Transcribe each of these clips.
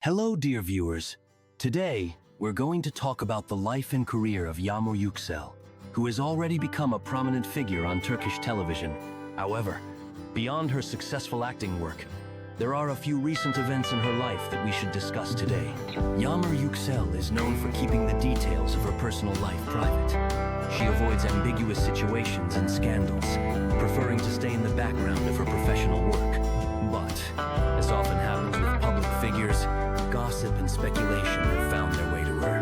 Hello, dear viewers. Today, we're going to talk about the life and career of Yagmur Yuksel, who has already become a prominent figure on Turkish television. However, beyond her successful acting work, there are a few recent events in her life that we should discuss today. Yagmur Yuksel is known for keeping the details of her personal life private. She avoids ambiguous situations and scandals, preferring to stay in the background of her professional work. But, as often happens with public figures, gossip and speculation have found their way to her.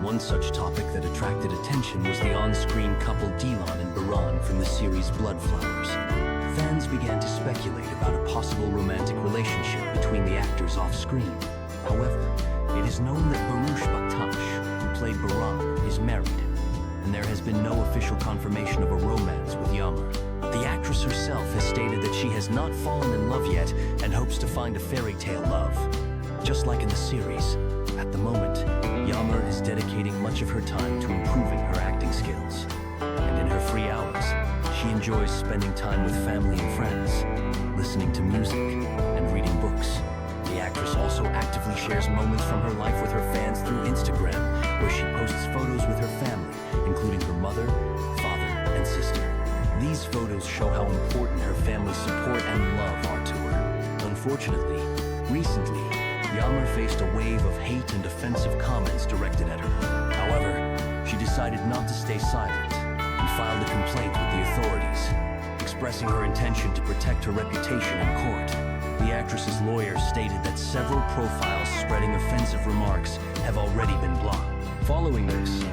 One such topic that attracted attention was the on-screen couple Dilan and Baran from the series Bloodflowers. Fans began to speculate about a possible romantic relationship between the actors off-screen. However, it is known that Barıs, who played Baran, is married, and there has been no official confirmation of a romance with Yagmur. The actress herself has stated that she has not fallen in love yet and hopes to find a fairy tale love. Just like in the series, at the moment, Yagmur is dedicating much of her time to improving her acting skills. And in her free hours, she enjoys spending time with family and friends, listening to music, and reading books. The actress also actively shares moments from her life with her fans through Instagram, where she posts photos with her family, including her mother, father, and sister. These photos show how important her family's support and love are to her. Unfortunately, recently, Yagmur faced a wave of hate and offensive comments directed at her. However, she decided not to stay silent and filed a complaint with the authorities, expressing her intention to protect her reputation in court. The actress's lawyer stated that several profiles spreading offensive remarks have already been blocked. Following this,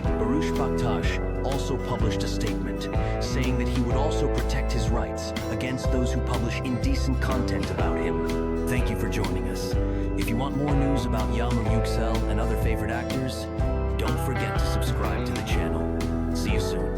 Baktas also published a statement saying that he would also protect his rights against those who publish indecent content about him. Thank you for joining us. If you want more news about Yagmur Yuksel and other favorite actors, don't forget to subscribe to the channel. See you soon.